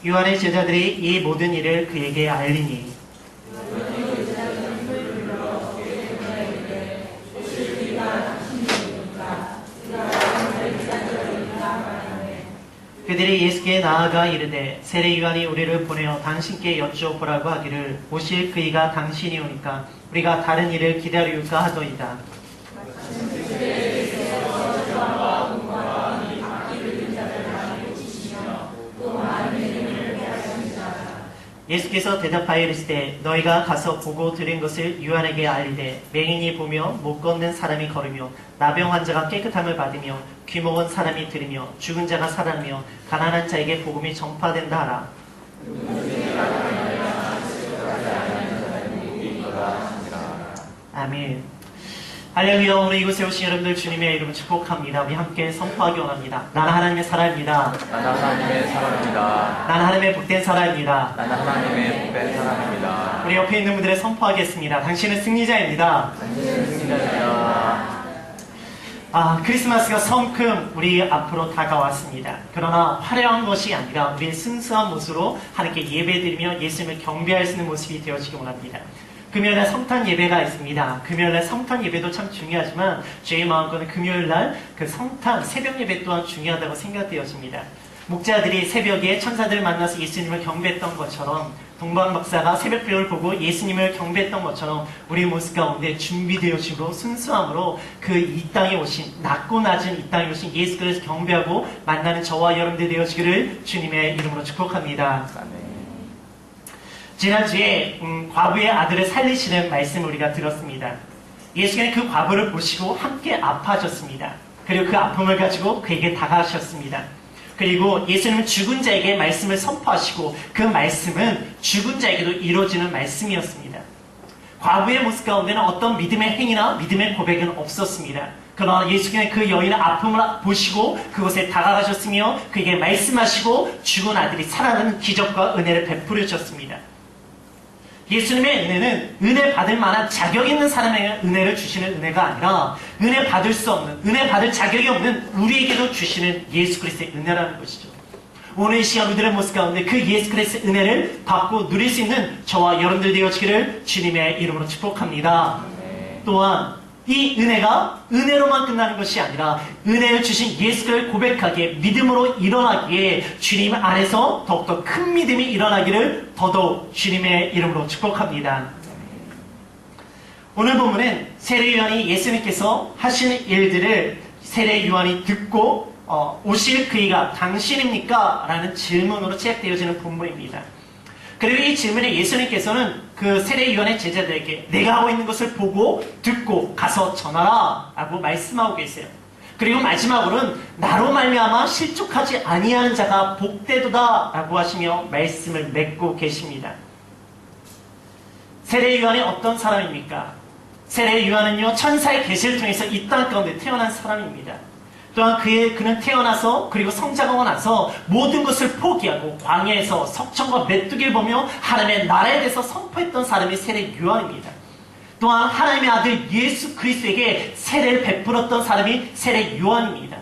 요한의 제자들이 이 모든 일을 그에게 알리니 그들이 예수께 나아가 이르되 세례 요한이 우리를 보내어 당신께 여쭈어보라고 하기를 오실 그이가 당신이 오니까 우리가 다른 일을 기다리울까 하더이다. 예수께서 대답하여 이르시되 너희가 가서 보고 들은 것을 요한에게 알리되 맹인이 보며 못 걷는 사람이 걸으며 나병 환자가 깨끗함을 받으며 귀 먹은 사람이 들으며 죽은 자가 살아나며 가난한 자에게 복음이 전파된다 하라. 아멘. 할렐루야. 오늘 이곳에 오신 여러분들 주님의 이름을 축복합니다. 우리 함께 선포하기 원합니다. 나는 하나님의 사람입니다. 나는 하나님의 사람입니다. 나는 하나님의 복된 사람입니다. 나는 하나님의 복된 사람입니다. 우리 옆에 있는 분들의 선포하겠습니다. 당신은 승리자입니다. 당신은 승리자입니다. 크리스마스가 성큼 우리 앞으로 다가왔습니다. 그러나 화려한 것이 아니라 우리의 순수한 모습으로 하나님께 예배드리며 예수님을 경배할 수 있는 모습이 되어지기 원합니다. 금요일날 성탄 예배가 있습니다. 금요일날 성탄 예배도 참 중요하지만 저희 마음과는 금요일날 그 성탄 새벽 예배 또한 중요하다고 생각되어집니다. 목자들이 새벽에 천사들을 만나서 예수님을 경배했던 것처럼 동방 박사가 새벽별을 보고 예수님을 경배했던 것처럼 우리 모습 가운데 준비되어지고 순수함으로 그 이 땅에 오신 낮고 낮은 이 땅에 오신 예수 그리스도 경배하고 만나는 저와 여러분들 되어지기를 주님의 이름으로 축복합니다. 아멘. 지난주에 과부의 아들을 살리시는 말씀을 우리가 들었습니다. 예수님은 그 과부를 보시고 함께 아파하셨습니다. 그리고 그 아픔을 가지고 그에게 다가가셨습니다. 그리고 예수님은 죽은 자에게 말씀을 선포하시고 그 말씀은 죽은 자에게도 이루어지는 말씀이었습니다. 과부의 모습 가운데는 어떤 믿음의 행위나 믿음의 고백은 없었습니다. 그러나 예수님은 그 여인의 아픔을 보시고 그곳에 다가가셨으며 그에게 말씀하시고 죽은 아들이 살아나는 기적과 은혜를 베풀어 주셨습니다. 예수님의 은혜는 은혜 받을 만한 자격 있는 사람에게 은혜를 주시는 은혜가 아니라 은혜 받을 수 없는, 은혜 받을 자격이 없는 우리에게도 주시는 예수 그리스도의 은혜라는 것이죠. 오늘 이 시간 우리들의 모습 가운데 그 예수 그리스도의 은혜를 받고 누릴 수 있는 저와 여러분들 되어지기를 주님의 이름으로 축복합니다. 또한 이 은혜가 은혜로만 끝나는 것이 아니라 은혜를 주신 예수 그리스도를 고백하기에 믿음으로 일어나기에 주님 안에서 더욱더 큰 믿음이 일어나기를 더더욱 주님의 이름으로 축복합니다. 오늘 본문은 세례 요한이 예수님께서 하시는 일들을 세례 요한이 듣고 오실 그이가 당신입니까? 라는 질문으로 시작되어지는 본문입니다. 그리고 이 질문에 예수님께서는 그 세례 요한의 제자들에게 내가 하고 있는 것을 보고 듣고 가서 전하라 라고 말씀하고 계세요. 그리고 마지막으로는 나로 말미암아 실족하지 아니하는 자가 복되도다 라고 하시며 말씀을 맺고 계십니다. 세례 요한이 어떤 사람입니까? 세례 요한은요 천사의 계시를 통해서 이 땅 가운데 태어난 사람입니다. 또한 그는 태어나서 그리고 성장하고 나서 모든 것을 포기하고 광야에서 석청과 메뚜기를 보며 하나님의 나라에 대해서 선포했던 사람이 세례 요한입니다. 또한 하나님의 아들 예수 그리스도에게 세례를 베풀었던 사람이 세례 요한입니다.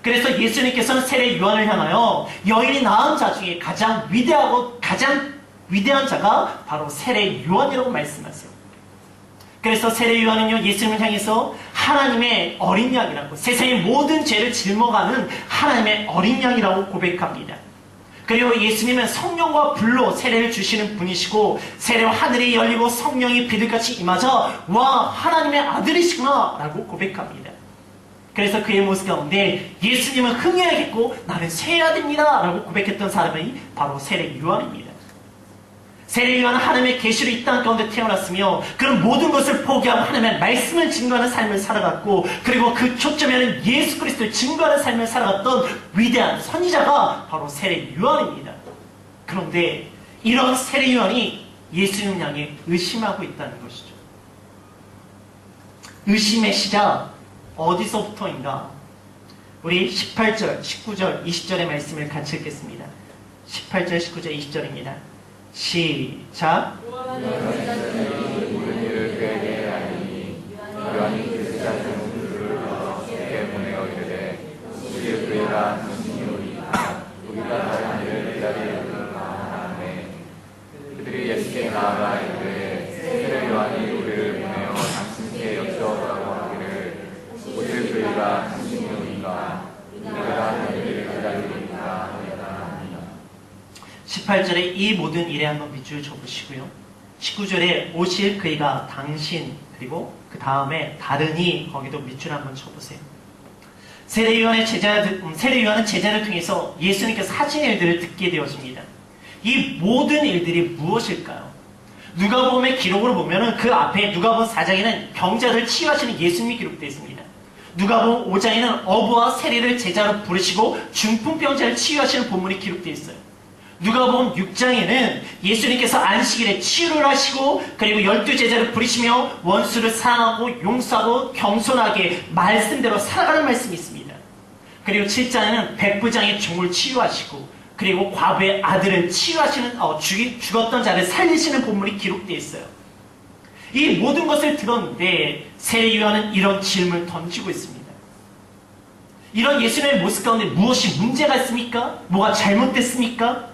그래서 예수님께서는 세례 요한을 향하여 여인이 낳은 자 중에 가장 위대하고 가장 위대한 자가 바로 세례 요한이라고 말씀하세요. 그래서 세례 요한은요 예수님을 향해서 하나님의 어린 양이라고 세상의 모든 죄를 짊어가는 하나님의 어린 양이라고 고백합니다. 그리고 예수님은 성령과 불로 세례를 주시는 분이시고 세례와 하늘이 열리고 성령이 비둘같이 임하자 와 하나님의 아들이시구나 라고 고백합니다. 그래서 그의 모습 가운데 예수님은 흥해야겠고 나는 쇠해야 됩니다 라고 고백했던 사람이 바로 세례 요한입니다. 세례 요한은 하나님의 계시로 이 땅 가운데 태어났으며 그런 모든 것을 포기하고 하나님의 말씀을 증거하는 삶을 살아갔고 그리고 그 초점에는 예수 그리스도를 증거하는 삶을 살아갔던 위대한 선지자가 바로 세례 요한입니다. 그런데 이런 세례 요한이 예수님 향해 의심하고 있다는 것이죠. 의심의 시작 어디서부터인가? 우리 18절, 19절, 20절의 말씀을 같이 읽겠습니다. 18절, 19절, 20절입니다. 시작. 요한이 그 자들을 그에게 보내어 이르되 오실 그이가 당신이 오리이다. 우리가 다른 일을 기다리려고 18절에 이 모든 일에 한번 밑줄 쳐보시고요. 19절에 오실 그이가 당신, 그리고 그 다음에 다른이, 거기도 밑줄 한번 쳐보세요. 세례요한은 제자를 통해서 예수님께서 하신 일들을 듣게 되어집니다. 이 모든 일들이 무엇일까요? 누가복음의 기록으로 보면은 그 앞에 누가복음 4장에는 병자를 치유하시는 예수님이 기록되어 있습니다. 누가복음 5장에는 어부와 세리를 제자로 부르시고 중풍병자를 치유하시는 본문이 기록되어 있어요. 누가복음 6장에는 예수님께서 안식일에 치유를 하시고 그리고 12제자를 부르시며 원수를 사랑하고 용서하고 겸손하게 말씀대로 살아가는 말씀이 있습니다. 그리고 7장에는 백부장의 종을 치유하시고 그리고 과부의 아들을 치유하시는 죽었던 자를 살리시는 본문이 기록되어 있어요. 이 모든 것을 들었는데 세례 요한은 이런 질문을 던지고 있습니다. 이런 예수님의 모습 가운데 무엇이 문제가 있습니까? 뭐가 잘못됐습니까?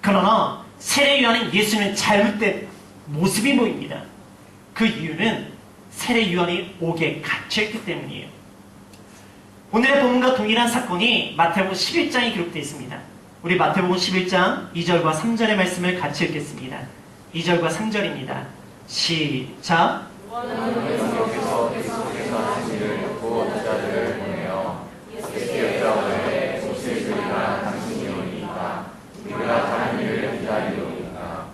그러나 세례 요한은 예수님의 잘못된 모습이 보입니다. 그 이유는 세례 요한이 옥에 갇혀있기 때문이에요. 오늘의 본문과 동일한 사건이 마태복음 11장에 기록되어 있습니다. 우리 마태복음 11장 2절과 3절의 말씀을 같이 읽겠습니다. 2절과 3절입니다. 시작. 여기서 계속해서 하신 일을 듣고 제자들을 보내어 예수께 여짜오되 오실 그이가 당신이 오니까 우리가 다른 일을 기다리오니까.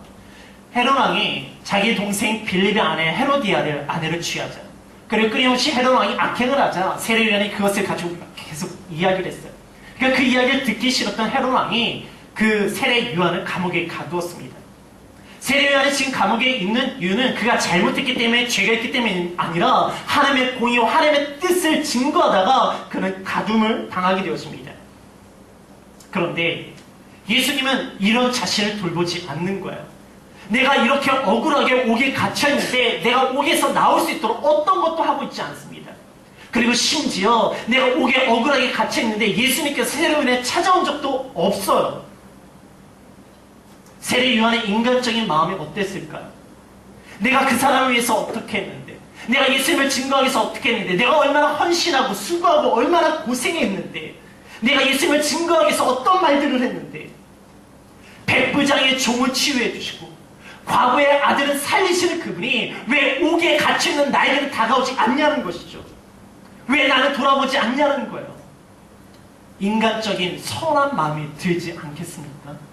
헤롯 왕이 자기 동생 빌립의 아내 헤로디아를 아내로 취하자. 그리고 끊임없이 헤롯 왕이 악행을 하자 세례 요한이 그것을 가지고 계속 이야기를 했어요. 그러니까 그 이야기를 듣기 싫었던 헤롯 왕이 그 세례 요한을 감옥에 가두었습니다. 세례 요한이 지금 감옥에 있는 이유는 그가 잘못했기 때문에, 죄가 있기 때문이 아니라 하나님의 공의와 하나님의 뜻을 증거하다가 그는 가둠을 당하게 되었습니다. 그런데 예수님은 이런 자신을 돌보지 않는 거예요. 내가 이렇게 억울하게 옥에 갇혀있는데 내가 옥에서 나올 수 있도록 어떤 것도 하고 있지 않습니다. 그리고 심지어 내가 옥에 억울하게 갇혀있는데 예수님께서 세례 요한에 찾아온 적도 없어요. 세례 요한의 인간적인 마음이 어땠을까요? 내가 그 사람을 위해서 어떻게 했는데, 내가 예수님을 증거하기 위해서 어떻게 했는데, 내가 얼마나 헌신하고 수고하고 얼마나 고생했는데, 내가 예수님을 증거하기 위해서 어떤 말들을 했는데, 백부장의 종을 치유해 주시고 과부의 아들은 살리시는 그분이 왜 옥에 갇혀있는 나에게는 다가오지 않냐는 것이죠. 왜 나를 돌아보지 않냐는 거예요. 인간적인 선한 마음이 들지 않겠습니까?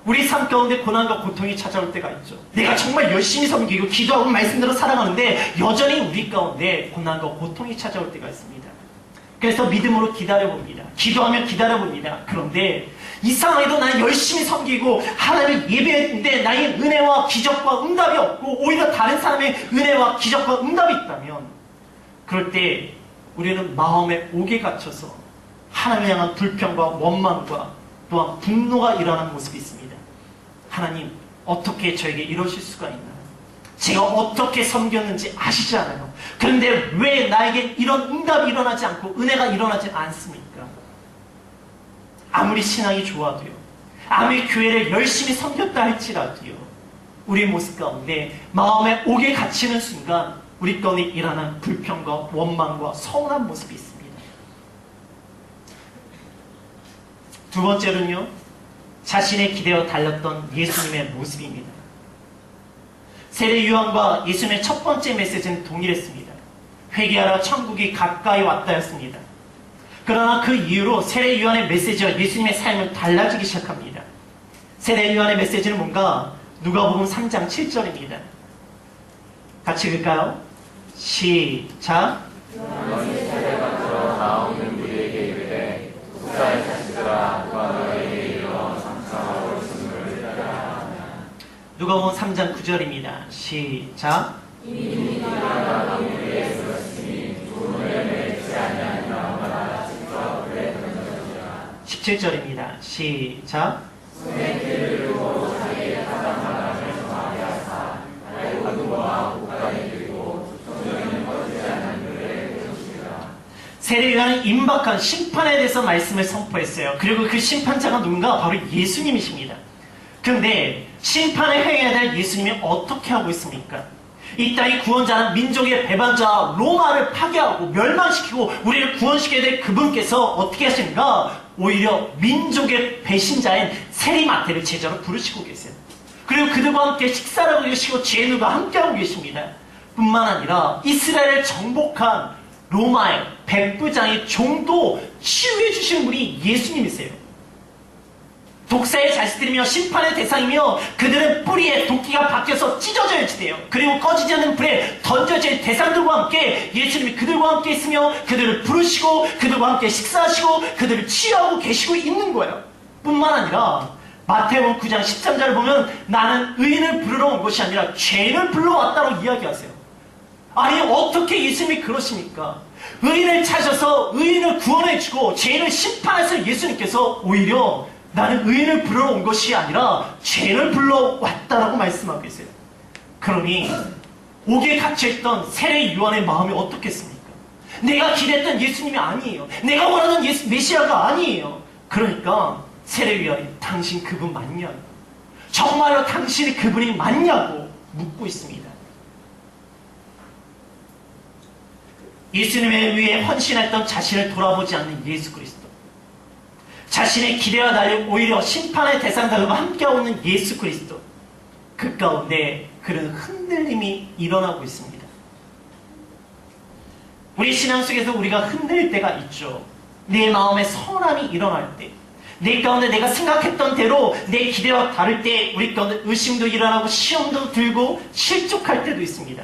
우리 삶 가운데 고난과 고통이 찾아올 때가 있죠. 내가 정말 열심히 섬기고 기도하고 말씀대로 살아가는데 여전히 우리 가운데 고난과 고통이 찾아올 때가 있습니다. 그래서 믿음으로 기다려봅니다. 기도하며 기다려봅니다. 그런데 이상하게도 나는 열심히 섬기고 하나님을 예배했는데 나의 은혜와 기적과 응답이 없고 오히려 다른 사람의 은혜와 기적과 응답이 있다면 그럴 때 우리는 마음의 옥에 갇혀서 하나님을 향한 불평과 원망과 또한 분노가 일어나는 모습이 있습니다. 하나님, 어떻게 저에게 이러실 수가 있나요? 제가 어떻게 섬겼는지 아시지 않아요? 그런데 왜 나에게 이런 응답이 일어나지 않고 은혜가 일어나지 않습니까? 아무리 신앙이 좋아도요, 아무리 교회를 열심히 섬겼다 할지라도요, 우리의 모습 가운데 마음의 옥에 갇히는 순간 우리 가운데 일어나는 불평과 원망과 서운한 모습이 있습니다. 두 번째로는요, 자신의 기대어 달렸던 예수님의 모습입니다. 세례 요한과 예수님의 첫 번째 메시지는 동일했습니다. 회개하라, 천국이 가까이 왔다였습니다. 그러나 그 이후로 세례 요한의 메시지와 예수님의 삶은 달라지기 시작합니다. 세례 요한의 메시지는 뭔가 누가복음 3장 7절입니다. 같이 읽을까요? 시작. 너희 세례받으러 나오는 무리에게 이르되 국사의 자식들아 누가 너희에게 이르러 상상하고 있음을 따라. 누가복음 3장 9절입니다. 시작. 이미 네가 우리의 그것이니 누구를 내지 아니하니라 마라 직접 그래 던져지라. 17절입니다. 시작. 손에 길을 두고 자기의 가장마당을 정하게 하사 알고와 국가에 드리고 종교는 꺼지지 않는 그의 것이라. 세례 요한은 임박한 심판에 대해서 말씀을 선포했어요. 그리고 그 심판자가 누군가? 바로 예수님이십니다. 그런데 심판을 행해야 될 예수님이 어떻게 하고 있습니까? 이 땅의 구원자는 민족의 배반자 로마를 파괴하고 멸망시키고 우리를 구원시켜야 될 그분께서 어떻게 하시는가? 오히려 민족의 배신자인 세리마태를 제자로 부르시고 계세요. 그리고 그들과 함께 식사를 하고 계시고 제누가 함께하고 계십니다. 뿐만 아니라 이스라엘을 정복한 로마의 백부장의 종도 치유해 주시는 분이 예수님이세요. 독사의 자식들이며 심판의 대상이며 그들은 뿌리에 도끼가 박혀서 찢어져야지 돼요. 그리고 꺼지지 않는 불에 던져질 대상들과 함께 예수님이 그들과 함께 있으며 그들을 부르시고 그들과 함께 식사하시고 그들을 치유하고 계시고 있는 거예요. 뿐만 아니라 마태복음 9장 13절을 보면 나는 의인을 부르러 온 것이 아니라 죄인을 불러왔다고 이야기하세요. 아니 어떻게 예수님이 그러십니까? 의인을 찾아서 의인을 구원해주고 죄인을 심판하셔서 예수님께서 오히려 나는 의인을 부르러 온 것이 아니라 죄를 불러왔다라고 말씀하고 계세요. 그러니 옥에 갇혀있던 세례 요한의 마음이 어떻겠습니까? 내가 기대했던 예수님이 아니에요. 내가 원하는 메시아가 아니에요. 그러니까 세례 요한이 당신 그분 맞냐고, 정말로 당신이 그분이 맞냐고 묻고 있습니다. 예수님에 위해 헌신했던 자신을 돌아보지 않는 예수 그리스도, 자신의 기대와 달리 오히려 심판의 대상들과 함께하고 있는 예수 그리스도, 그 가운데 그런 흔들림이 일어나고 있습니다. 우리 신앙 속에서 우리가 흔들릴 때가 있죠. 내 마음에 선함이 일어날 때, 내 가운데 내가 생각했던 대로 내 기대와 다를 때 우리 가운데 의심도 일어나고 시험도 들고 실족할 때도 있습니다.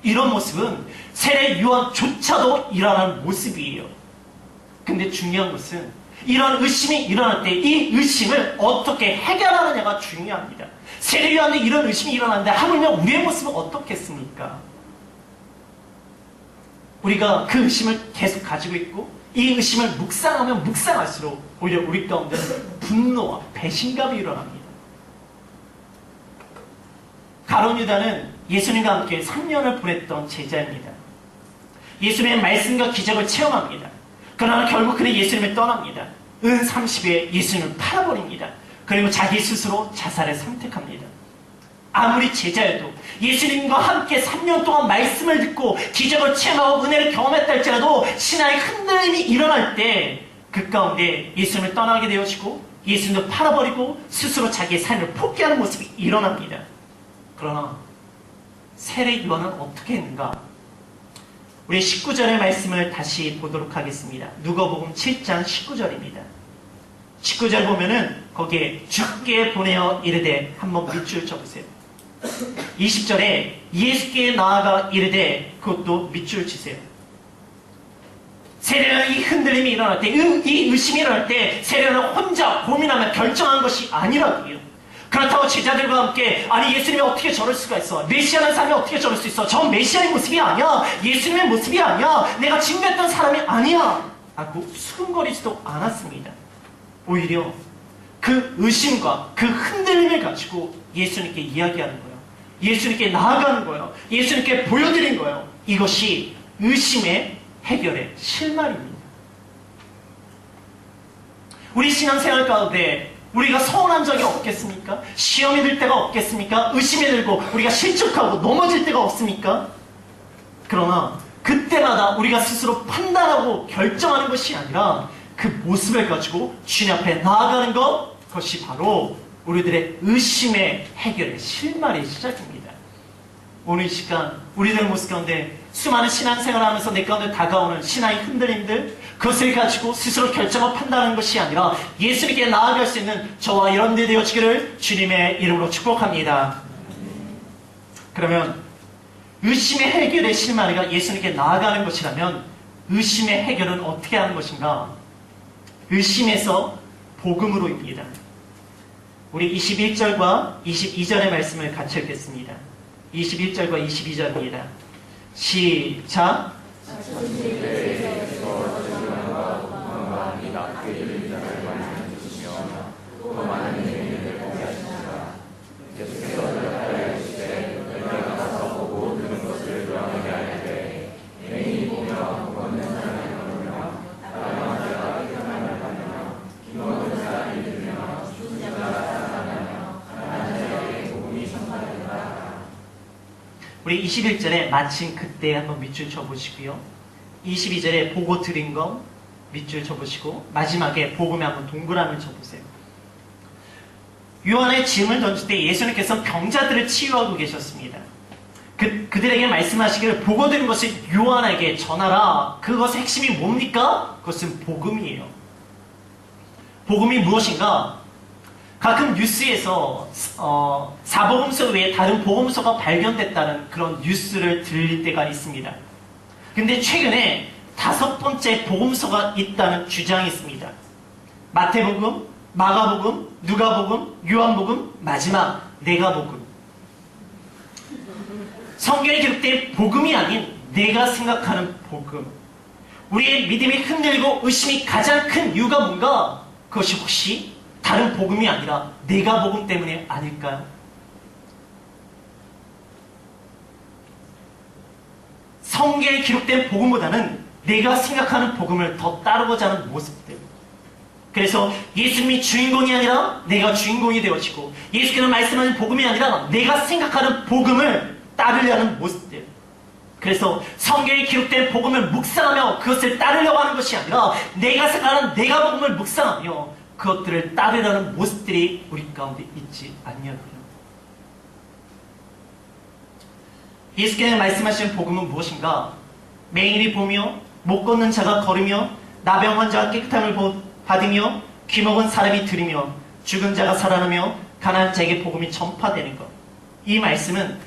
이런 모습은 세례 요한조차도 일어나는 모습이에요. 근데 중요한 것은 이런 의심이 일어날 때 이 의심을 어떻게 해결하느냐가 중요합니다. 세례 요한도 이런 의심이 일어나는데 하물며 우리의 모습은 어떻겠습니까? 우리가 그 의심을 계속 가지고 있고 이 의심을 묵상하면 묵상할수록 오히려 우리 가운데 분노와 배신감이 일어납니다. 가룟 유다는 예수님과 함께 3년을 보냈던 제자입니다. 예수님의 말씀과 기적을 체험합니다. 그러나 결국 그는 예수님을 떠납니다. 은 30에 예수님을 팔아버립니다. 그리고 자기 스스로 자살을 선택합니다. 아무리 제자여도 예수님과 함께 3년 동안 말씀을 듣고 기적을 체험하고 은혜를 경험했다 할지라도 신앙의 흔들림이 일어날 때 그 가운데 예수님을 떠나게 되어지고 예수님을 팔아버리고 스스로 자기의 삶을 포기하는 모습이 일어납니다. 그러나 세례 요한은 어떻게 했는가? 우리 19절의 말씀을 다시 보도록 하겠습니다. 누가복음 7장 19절입니다. 19절 보면은 거기에 주께 보내어 이르되, 한번 밑줄 쳐보세요. 20절에 예수께 나아가 이르되, 그것도 밑줄 치세요. 세례는 이 흔들림이 일어날 때, 이 의심이 일어날 때 세례는 혼자 고민하며 결정한 것이 아니라고요. 그렇다고 제자들과 함께 아니 예수님이 어떻게 저럴 수가 있어, 메시아라는 사람이 어떻게 저럴 수 있어, 전 메시아의 모습이 아니야, 예수님의 모습이 아니야, 내가 증거했던 사람이 아니야 하고 수근거리지도 않았습니다. 오히려 그 의심과 그 흔들림을 가지고 예수님께 이야기하는 거예요. 예수님께 나아가는 거예요. 예수님께 보여드린 거예요. 이것이 의심의 해결의 실마리입니다. 우리 신앙생활 가운데 우리가 서운한 적이 없겠습니까? 시험이 들 때가 없겠습니까? 의심이 들고 우리가 실족하고 넘어질 때가 없습니까? 그러나 그때마다 우리가 스스로 판단하고 결정하는 것이 아니라 그 모습을 가지고 주님 앞에 나아가는 것, 그것이 바로 우리들의 의심의 해결의 실마리의 시작입니다. 오늘 이 시간 우리들의 모습 가운데 수많은 신앙생활을 하면서 내 가운데 다가오는 신앙의 흔들림들, 그것을 가지고 스스로 결정을 판단하는 것이 아니라 예수님께 나아갈 수 있는 저와 여러분들이 되어지기를 주님의 이름으로 축복합니다. 그러면 의심의 해결의 실마리가 예수님께 나아가는 것이라면 의심의 해결은 어떻게 하는 것인가? 의심에서 복음으로입니다. 우리 21절과 22절의 말씀을 같이 읽겠습니다. 21절과 22절입니다. 시작. 우리 21절에 마침 그때 한번 밑줄 쳐보시고요. 22절에 보고 드린 것, 밑줄 쳐보시고 마지막에 복음에 한번 동그라미를 쳐보세요. 요한의 짐을 던질 때 예수님께서 병자들을 치유하고 계셨습니다. 그들에게 말씀하시기를 보고 들은 것을 요한에게 전하라. 그것의 핵심이 뭡니까? 그것은 복음이에요. 복음이 무엇인가? 가끔 뉴스에서 사복음서 외에 다른 복음서가 발견됐다는 그런 뉴스를 들릴 때가 있습니다. 근데 최근에 5번째 복음서가 있다는 주장이 있습니다. 마태복음, 마가복음, 누가복음, 요한복음, 마지막 내가복음. 성경에 기록된 복음이 아닌 내가 생각하는 복음. 우리의 믿음이 흔들리고 의심이 가장 큰 이유가 뭔가? 그것이 혹시 다른 복음이 아니라 내가복음 때문에 아닐까요? 성경에 기록된 복음보다는 내가 생각하는 복음을 더 따르고자 하는 모습들. 그래서 예수님이 주인공이 아니라 내가 주인공이 되어지고 예수께서 말씀하신 복음이 아니라 내가 생각하는 복음을 따르려는 모습들. 그래서 성경에 기록된 복음을 묵상하며 그것을 따르려고 하는 것이 아니라 내가 생각하는 내가 복음을 묵상하며 그것들을 따르려는 모습들이 우리 가운데 있지 않냐고요. 예수께서 말씀하신 복음은 무엇인가? 맹인이 보며 못 걷는 자가 걸으며 나병 환자가 깨끗함을 받으며 귀먹은 사람이 들으며 죽은 자가 살아나며 가난한 자에게 복음이 전파되는 것. 이 말씀은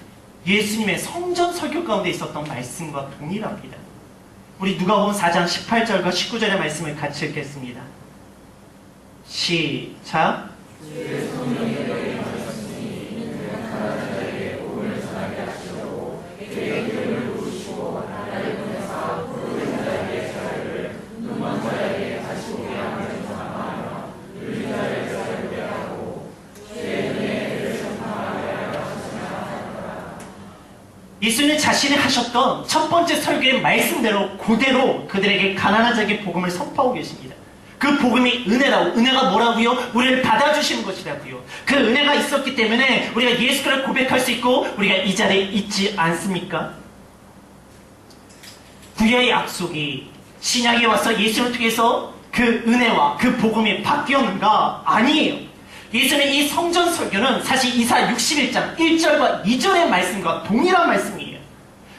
예수님의 성전 설교 가운데 있었던 말씀과 동일합니다. 우리 누가복음 4장 18절과 19절의 말씀을 같이 읽겠습니다. 시작. 예수님 자신이 하셨던 첫 번째 설교의 말씀대로 그대로 그들에게 가난한 자에게 복음을 선포하고 계십니다. 그 복음이 은혜라고, 은혜가 뭐라고요? 우리를 받아주시는 것이라고요. 그 은혜가 있었기 때문에 우리가 예수를 고백할 수 있고 우리가 이 자리에 있지 않습니까? 구약의 약속이 신약에 와서 예수를 통해서 그 은혜와 그 복음이 바뀌었는가? 아니에요. 예수님의 이 성전 설교는 사실 이사 61장 1절과 2절의 말씀과 동일한 말씀이에요.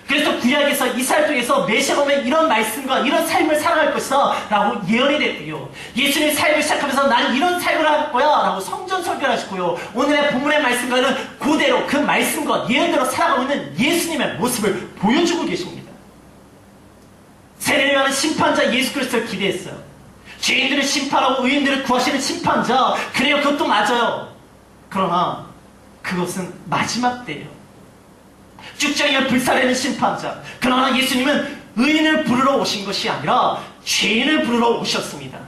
그래서 구약에서 이사를 통해서 메시아가 오면 이런 말씀과 이런 삶을 살아갈 것이다 라고 예언이 됐고요. 예수님의 삶을 시작하면서 나는 이런 삶을 할 거야 라고 성전 설교를 하셨고요. 오늘의 본문의 말씀과는 그대로 그 말씀과 예언대로 살아가고 있는 예수님의 모습을 보여주고 계십니다. 세례를 하는 심판자 예수 그리스도를 기대했어요. 죄인들을 심판하고 의인들을 구하시는 심판자. 그래요, 그것도 맞아요. 그러나 그것은 마지막 때예요. 쭉장이를 불살내는 심판자. 그러나 예수님은 의인을 부르러 오신 것이 아니라 죄인을 부르러 오셨습니다.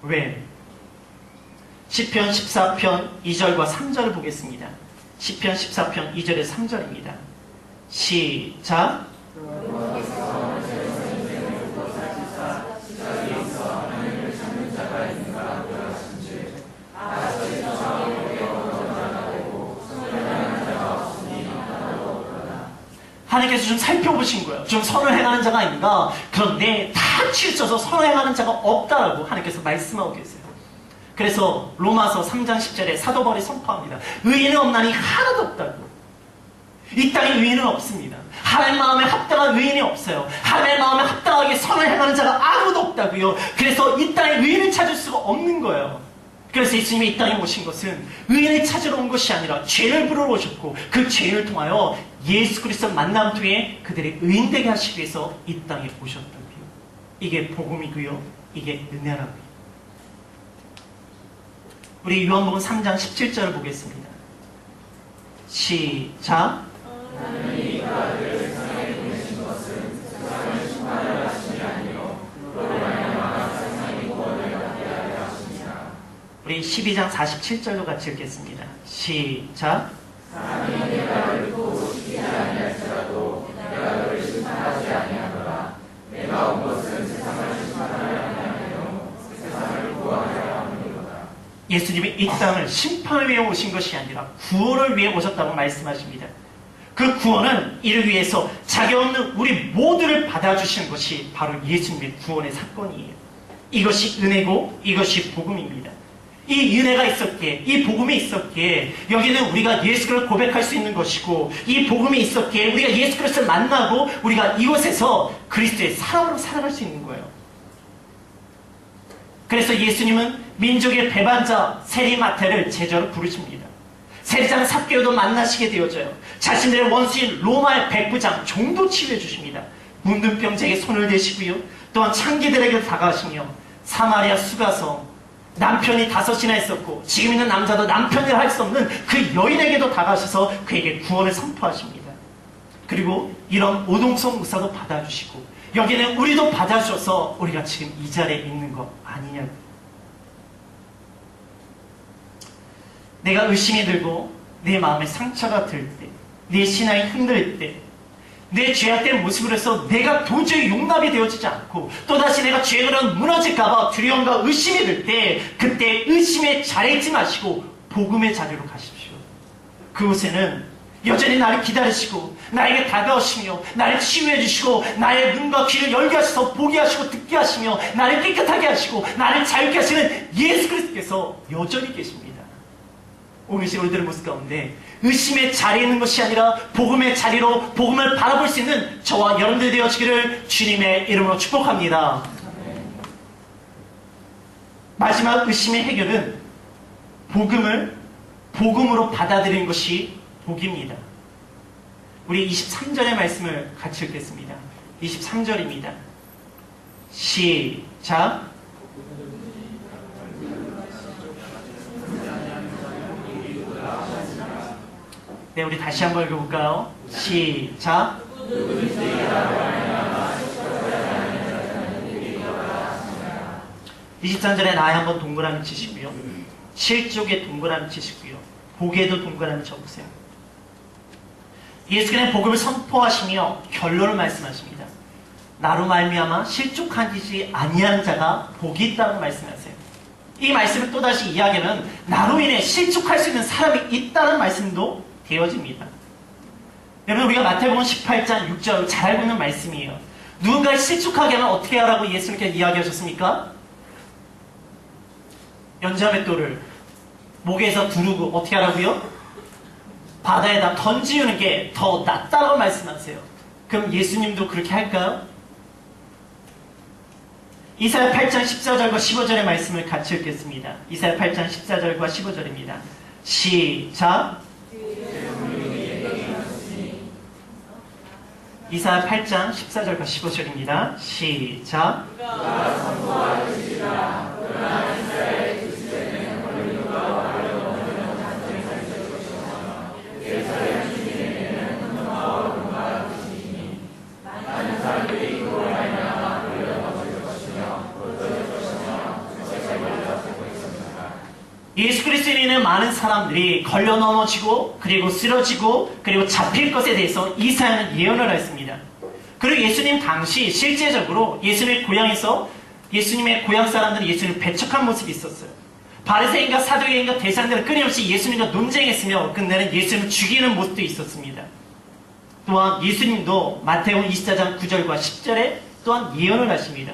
왜? 시편 14편 2절과 3절을 보겠습니다. 시편 14편 2절에 3절입니다. 시작. 하나님께서 좀 살펴보신 거예요. 좀 선을 행하는 자가 있는가? 그런데 다 치우쳐서 선을 행하는 자가 없다라고 하나님께서 말씀하고 계세요. 그래서 로마서 3장 10절에 사도 바울이 선포합니다. 의인은 없나니 하나도 없다고. 이 땅에 의인은 없습니다. 하나님 마음에 합당한 의인이 없어요. 하나님의 마음에 합당하게 선을 행하는 자가 아무도 없다고요. 그래서 이 땅에 의인을 찾을 수가 없는 거예요. 그래서 예수님이 이 땅에 오신 것은 의인을 찾으러 온 것이 아니라 죄를 부르러 오셨고 그 죄를 통하여 예수 그리스도 만남 통해 그들의 의인되게 하시기 위해서 이 땅에 오셨다고요. 이게 복음이고요. 이게 은혜라고요. 우리 요한복음 3장 17절을 보겠습니다. 시작. 우리 12장 47절도 같이 읽겠습니다. 시작. 예수님이 이 땅을 심판을 위해 오신 것이 아니라 구원을 위해 오셨다고 말씀하십니다. 그 구원은 이를 위해서 자격 없는 우리 모두를 받아주시는 것이 바로 예수님의 구원의 사건이에요. 이것이 은혜고 이것이 복음입니다. 이 은혜가 있었기에, 이 복음이 있었기에 여기는 우리가 예수 그리스도를 고백할 수 있는 것이고, 이 복음이 있었기에 우리가 예수 그리스도를 만나고 우리가 이곳에서 그리스도의 사람으로 살아갈 수 있는 거예요. 그래서 예수님은 민족의 배반자 세리마태를 제자로 부르십니다. 세리장 삭개오도 만나시게 되어져요. 자신들의 원수인 로마의 백부장 종도 치유해 주십니다. 문둥병자에게 손을 대시고요. 또한 창기들에게 다가가시며 사마리아 수가성, 남편이 5이나 있었고 지금 있는 남자도 남편이라 할 수 없는 그 여인에게도 다가가셔서 그에게 구원을 선포하십니다. 그리고 이런 오동성 목사도 받아주시고 여기는 우리도 받아주셔서 우리가 지금 이 자리에 있는 것 아니냐고. 내가 의심이 들고 내 마음에 상처가 들 때, 내 신앙이 흔들릴 때, 내 죄악된 모습을 해서 내가 도저히 용납이 되어지지 않고 또다시 내가 죄를 무너질까봐 두려움과 의심이 들 때, 그때 의심의 자리에 있지 마시고 복음의 자리로 가십시오. 그곳에는 여전히 나를 기다리시고 나에게 다가오시며 나를 치유해 주시고 나의 눈과 귀를 열게 하셔서 보게 하시고 듣게 하시며 나를 깨끗하게 하시고 나를 자유케 하시는 예수 그리스도께서 여전히 계십니다. 오늘 시간 우리들의 모습 가운데 의심의 자리에 있는 것이 아니라 복음의 자리로 복음을 바라볼 수 있는 저와 여러분들 되어지기를 주님의 이름으로 축복합니다. 마지막 의심의 해결은 복음을 복음으로 받아들이는 것이 복입니다. 우리 23절의 말씀을 같이 읽겠습니다. 23절입니다. 시작. 네, 우리 다시 한번 읽어볼까요? 시작. 23절에 나에 한번 동그라미 치시고요. 실족에 동그라미 치시고요. 복에도 동그라미 쳐보세요. 예수님의 복음을 선포하시며 결론을 말씀하십니다. 나로 말미암아 실족하지 아니하는 자가 복이 있다고 말씀하세요. 이 말씀을 또다시 이야기하면 나로 인해 실족할 수 있는 사람이 있다는 말씀도 되어집니다. 여러분, 우리가 마태복음 18장 6절 잘 알고 있는 말씀이에요. 누군가를 실족하게 하면 어떻게 하라고 예수님께서 이야기하셨습니까? 연자맷돌을 목에서 두르고 어떻게 하라고요? 바다에다 던지우는 게 더 낫다고 말씀하세요. 그럼 예수님도 그렇게 할까요? 이사야 8장 14절과 15절의 말씀을 같이 읽겠습니다. 이사야 8장 14절과 15절입니다. 시작. 이사야 8장 14절과 15절입니다. 시작. 예수 그리스도에 있는 많은 사람들이 걸려 넘어지고 그리고 쓰러지고 그리고 잡힐 것에 대해서 이사야는 예언을 했습니다. 그리고 예수님 당시 실제적으로 예수님의 고향에서 예수님의 고향 사람들이 예수님을 배척한 모습이 있었어요. 바리새인과 사두개인과 대상들은 끊임없이 예수님과 논쟁했으며 끝내는 예수님을 죽이는 모습도 있었습니다. 또한 예수님도 마태복음 24장 9절과 10절에 또한 예언을 하십니다.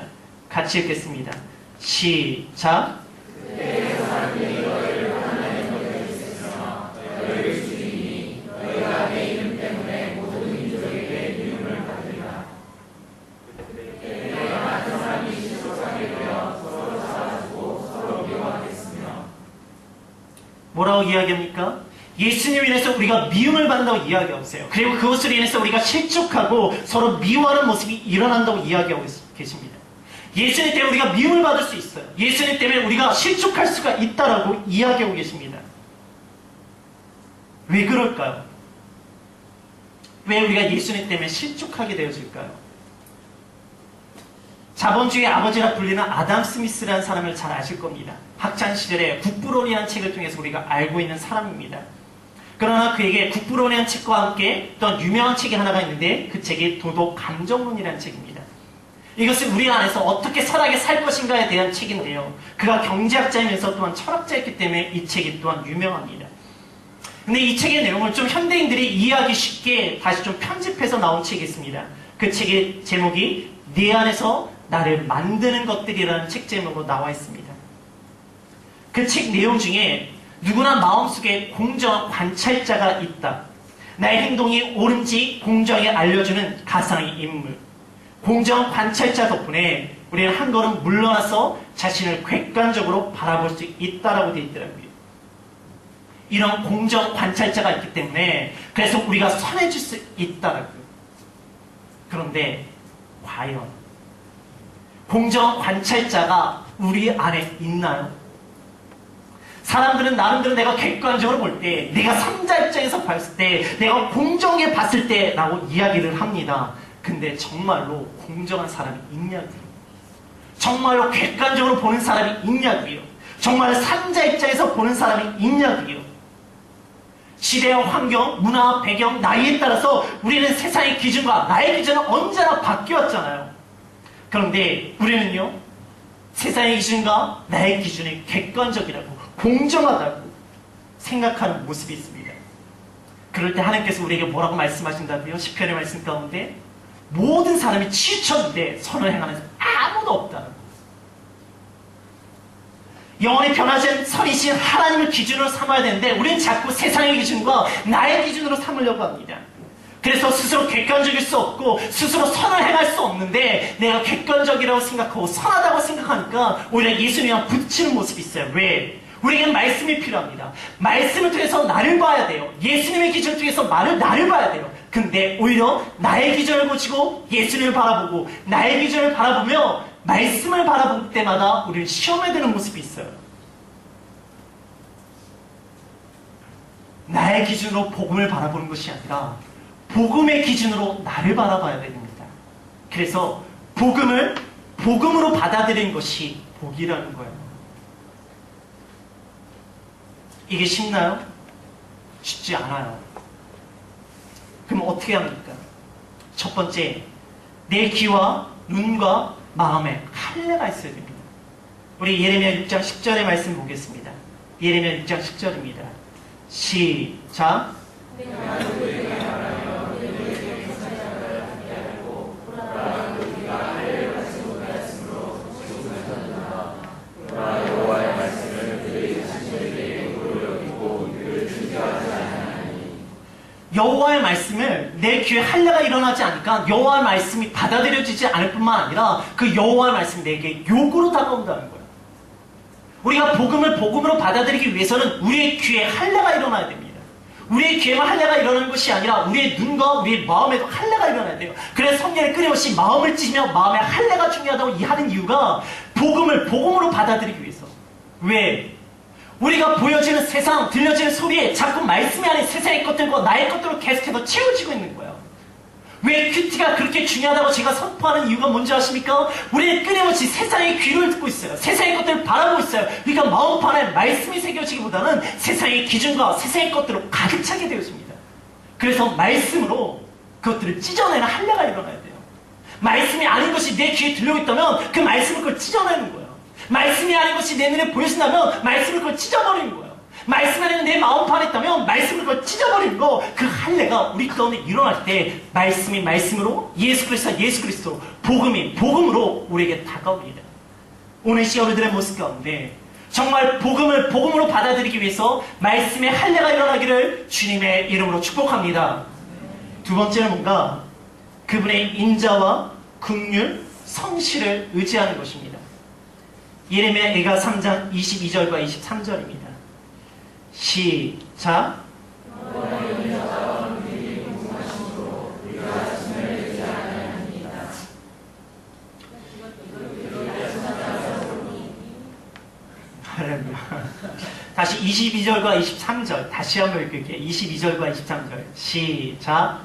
같이 읽겠습니다. 시작. 뭐라고 이야기합니까? 예수님을 인해서 우리가 미움을 받는다고 이야기하고 있어요. 그리고 그것으로 인해서 우리가 실족하고 서로 미워하는 모습이 일어난다고 이야기하고 계십니다. 예수님 때문에 우리가 미움을 받을 수 있어요. 예수님 때문에 우리가 실족할 수가 있다라고 이야기하고 계십니다. 왜 그럴까요? 왜 우리가 예수님 때문에 실족하게 되어질까요? 자본주의 아버지라 불리는 아담 스미스라는 사람을 잘 아실 겁니다. 학창시절에 국부론이라는 책을 통해서 우리가 알고 있는 사람입니다. 그러나 그에게 국부론이라는 책과 함께 또 유명한 책이 하나가 있는데 그 책이 도덕 감정론이라는 책입니다. 이것은 우리 안에서 어떻게 선하게 살 것인가에 대한 책인데요. 그가 경제학자이면서 또한 철학자였기 때문에 이 책이 또한 유명합니다. 근데 이 책의 내용을 좀 현대인들이 이해하기 쉽게 다시 좀 편집해서 나온 책이 있습니다. 그 책의 제목이 내 안에서 나를 만드는 것들이라는 책 제목으로 나와 있습니다. 그 책 내용 중에 누구나 마음속에 공정한 관찰자가 있다. 나의 행동이 옳은지 공정하게 알려주는 가상의 인물. 공정한 관찰자 덕분에 우리는 한 걸음 물러나서 자신을 객관적으로 바라볼 수 있다라고 되어 있더라고요. 이런 공정 관찰자가 있기 때문에 그래서 우리가 선해질 수 있다라고요. 그런데 과연 공정 관찰자가 우리 안에 있나요? 사람들은 나름대로 내가 객관적으로 볼 때, 내가 삼자 입장에서 봤을 때, 내가 공정하게 봤을 때 라고 이야기를 합니다. 근데 정말로 공정한 사람이 있냐고요? 정말로 객관적으로 보는 사람이 있냐고요? 정말 삼자 입장에서 보는 사람이 있냐고요? 시대와 환경, 문화, 배경, 나이에 따라서 우리는 세상의 기준과 나의 기준은 언제나 바뀌었잖아요. 그런데 우리는요, 세상의 기준과 나의 기준이 객관적이라고, 공정하다고 생각하는 모습이 있습니다. 그럴 때 하나님께서 우리에게 뭐라고 말씀하신다고요? 시편의 말씀 가운데 모든 사람이 치우쳤는데 선을 행하는 사람 아무도 없다. 영원히 변하지 않는 선이신 하나님을 기준으로 삼아야 되는데 우리는 자꾸 세상의 기준과 나의 기준으로 삼으려고 합니다. 그래서 스스로 객관적일 수 없고 스스로 선을 행할 수 없는데 내가 객관적이라고 생각하고 선하다고 생각하니까 오히려 예수님이랑 부딪히는 모습이 있어요. 왜? 우리에게는 말씀이 필요합니다. 말씀을 통해서 나를 봐야 돼요. 예수님의 기준을 통해서 나를 봐야 돼요. 근데 오히려 나의 기준을 고치고 예수님을 바라보고 나의 기준을 바라보며 말씀을 바라볼 때마다 우리는 시험에 드는 모습이 있어요. 나의 기준으로 복음을 바라보는 것이 아니라 복음의 기준으로 나를 바라봐야 됩니다. 그래서 복음을 복음으로 받아들이는 것이 복이라는 거예요. 이게 쉽나요? 쉽지 않아요. 그럼 어떻게 합니까? 첫 번째, 내 귀와 눈과 마음에 할례가 있어야 됩니다. 우리 예레미야 6장 10절의 말씀 보겠습니다. 예레미야 6장 10절입니다. 시작. 여호와의 말씀을 내 귀에 할례가 일어나지 않으니까 여호와의 말씀이 받아들여지지 않을 뿐만 아니라 그 여호와의 말씀이 내게 욕으로 다가온다는 거예요. 우리가 복음을 복음으로 받아들이기 위해서는 우리의 귀에 할례가 일어나야 됩니다. 우리의 귀에만 할례가 일어나는 것이 아니라 우리의 눈과 우리의 마음에도 할례가 일어나야 돼요. 그래서 성령이 끊임없이 마음을 찌시며 마음의 할례가 중요하다고 하는 이유가 복음을 복음으로 받아들이기 위해서. 왜? 우리가 보여지는 세상, 들려지는 소리에 자꾸 말씀이 아닌 세상의 것들과 나의 것들로 계속해서 채워지고 있는 거예요. 왜 큐티가 그렇게 중요하다고 제가 선포하는 이유가 뭔지 아십니까? 우리는 끊임없이 세상의 귀를 듣고 있어요. 세상의 것들을 바라보고 있어요. 그러니까 마음판에 말씀이 새겨지기보다는 세상의 기준과 세상의 것들로 가득 차게 되어집니다. 그래서 말씀으로 그것들을 찢어내는 할례가 일어나야 돼요. 말씀이 아닌 것이 내 귀에 들려오고 있다면 그 말씀을 그걸 찢어내는 거예요. 말씀이 아닌 것이 내 눈에 보여진다면 말씀을 그걸 찢어버리는 거예요. 말씀 안에 내 마음판에 있다면 말씀을 그걸 찢어버리는 거, 그 할례가 우리 가운데 일어날 때 말씀이 말씀으로, 예수 그리스도가 예수 그리스도로, 복음이 복음으로 우리에게 다가옵니다. 오늘 시간 우리들의 모습 가운데 정말 복음을 복음으로 받아들이기 위해서 말씀의 할례가 일어나기를 주님의 이름으로 축복합니다. 두 번째는 뭔가 그분의 인자와 긍휼, 성실을 의지하는 것입니다. 예레미야 3장 22절과 23절입니다. 시작. 다시 22절과 23절 다시 한번 읽을게요. 22절과 23절 시작.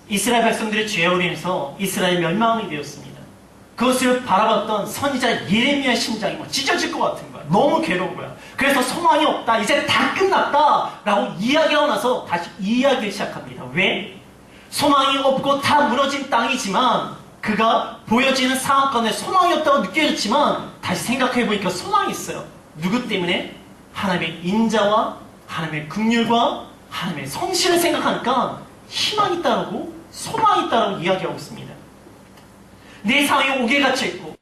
이스라엘 백성들의 죄로 인해서 이스라엘 멸망이 되었습니다. 그것을 바라봤던 선지자 예레미야 심장이 막 찢어질 것 같은 거야. 너무 괴로운 거야. 그래서 소망이 없다. 이제 다 끝났다. 라고 이야기하고 나서 다시 이야기를 시작합니다. 왜? 소망이 없고 다 무너진 땅이지만 그가 보여지는 상황 가운데 소망이 없다고 느껴졌지만 다시 생각해보니까 소망이 있어요. 누구 때문에? 하나님의 인자와 하나님의 긍휼과 하나님의 성실을 생각하니까 희망이 있다고 소망이 있다고 이야기하고 있습니다. 내 상황이 옥에 갇혀있고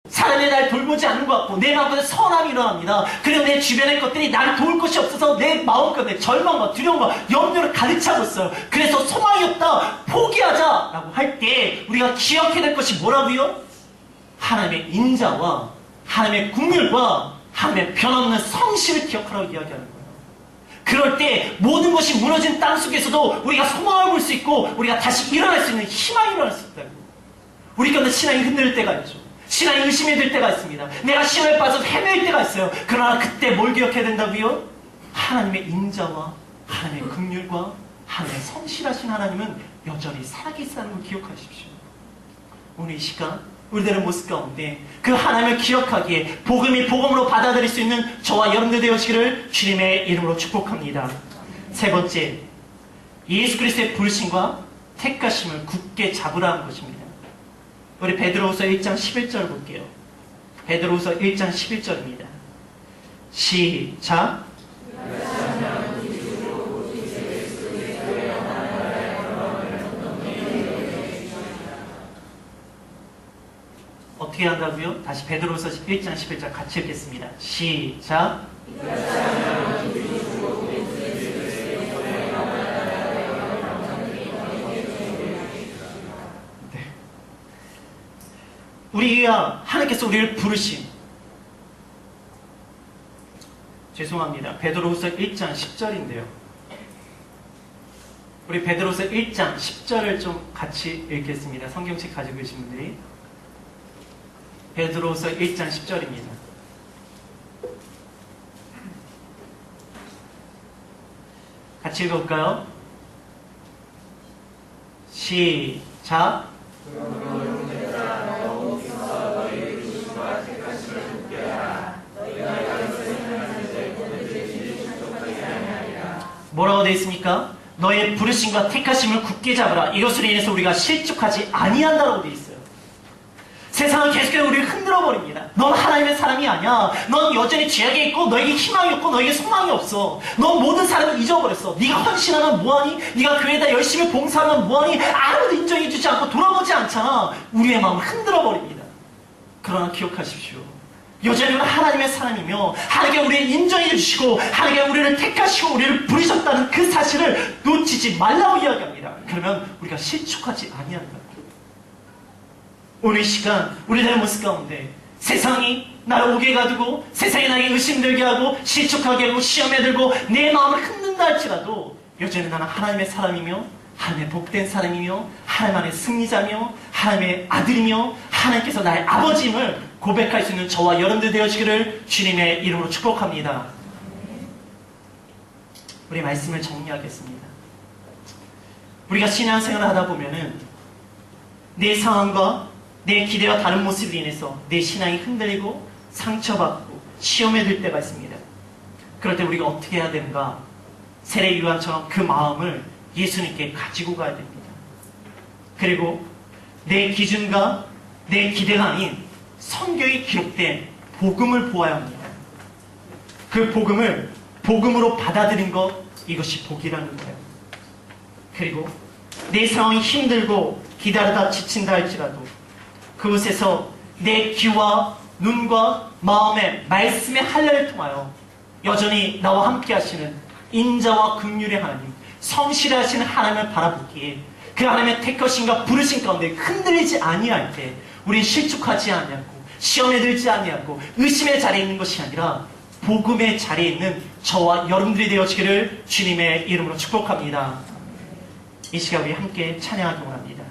사람이 날 돌보지 않는 것 같고 내 마음속에 서운함이 일어납니다. 그리고 내 주변의 것들이 나를 도울 것이 없어서 내 마음속에 절망과 두려움과 염려를 가득 차고 있어요. 그래서 소망이 없다, 포기하자라고 할 때 우리가 기억해야 될 것이 뭐라고요? 하나님의 인자와 하나님의 긍휼과 하나님의 변함없는 성실을 기억하라고 이야기하는 거예요. 그럴 때 모든 것이 무너진 땅 속에서도 우리가 소망을 볼 수 있고 우리가 다시 일어날 수 있는 희망이 일어날 수 있다고. 우리 가운데 신앙이 흔들릴 때가 있죠. 신앙이 의심이 들 때가 있습니다. 내가 시험에 빠져서 헤맬 때가 있어요. 그러나 그때 뭘 기억해야 된다고요? 하나님의 인자와 하나님의 긍휼과 하나님의 성실하신 하나님은 여전히 살아계시다는 걸 기억하십시오. 오늘 이 시간 우리들의 모습 가운데 그 하나님을 기억하기에 복음이 복음으로 받아들일 수 있는 저와 여러분들 되어지기를 주님의 이름으로 축복합니다. 세 번째, 예수 그리스도의 부르심과 택하심을 굳게 잡으라는 것입니다. 우리 베드로후서 1장 11절 볼게요. 베드로후서 1장 11절입니다. 시작. 어떻게 한다고요? 다시 베드로후서 1장 11절 같이 읽겠습니다. 시작. 우리가 하나님께서 우리를 부르신, 죄송합니다. 베드로후서 1장 10절인데요. 우리 베드로후서 1장 10절을 좀 같이 읽겠습니다. 성경책 가지고 계신 분들이. 베드로후서 1장 10절입니다. 같이 읽어볼까요? 시작. 뭐라고 되어 있습니까? 너의 부르심과 택하심을 굳게 잡으라. 이것으로 인해서 우리가 실족하지 아니한다라고 되어 있어요. 세상은 계속해서 우리를 흔들어 버립니다. 넌 하나님의 사람이 아니야. 넌 여전히 죄악에 있고 너에게 희망이 없고 너에게 소망이 없어. 넌 모든 사람을 잊어버렸어. 네가 헌신하면 뭐하니? 네가 교회에다 열심히 봉사하면 뭐하니? 아무도 인정해주지 않고 돌아보지 않잖아. 우리의 마음을 흔들어 버립니다. 그러나 기억하십시오. 여전히 우리는 하나님의 사람이며 하나님께 우리를 인정해 주시고 하나님께 우리를 택하시고 우리를 부르셨다는 그 사실을 놓치지 말라고 이야기합니다. 그러면 우리가 실족하지 아니한다. 오늘 이 시간 우리들의 모습 가운데 세상이 나를 오게 가두고 세상이 나에게 의심들게 하고 실족하게 하고 시험에 들고 내 마음을 흔든다 할지라도 여전히 나는 하나님의 사람이며 하나님의 복된 사람이며 하나님 안의 승리자며 하나님의 아들이며 하나님께서 나의 아버지임을 고백할 수 있는 저와 여러분들 되어지기를 주님의 이름으로 축복합니다. 우리 말씀을 정리하겠습니다. 우리가 신앙생활을 하다 보면은 내 상황과 내 기대와 다른 모습으로 인해서 내 신앙이 흔들리고 상처받고 시험에 들 때가 있습니다. 그럴 때 우리가 어떻게 해야 되는가? 세례 요한처럼 그 마음을 예수님께 가지고 가야 됩니다. 그리고 내 기준과 내 기대가 아닌 성경에 기록된 복음을 보아야 합니다. 그 복음을 복음으로 받아들인 것, 이것이 복이라는 거예요. 그리고 내 상황이 힘들고 기다리다 지친다 할지라도 그곳에서 내 귀와 눈과 마음의 말씀의 할례를 통하여 여전히 나와 함께 하시는 인자와 긍휼의 하나님, 성실하시는 하나님을 바라보기에 그 하나님의 택하심과 부르심 가운데 흔들리지 아니할 때 우리는 실족하지 아니하고 시험에 들지 아니하고 의심의 자리에 있는 것이 아니라 복음의 자리에 있는 저와 여러분들이 되어지기를 주님의 이름으로 축복합니다. 이 시간 우리 함께 찬양하기 원합니다.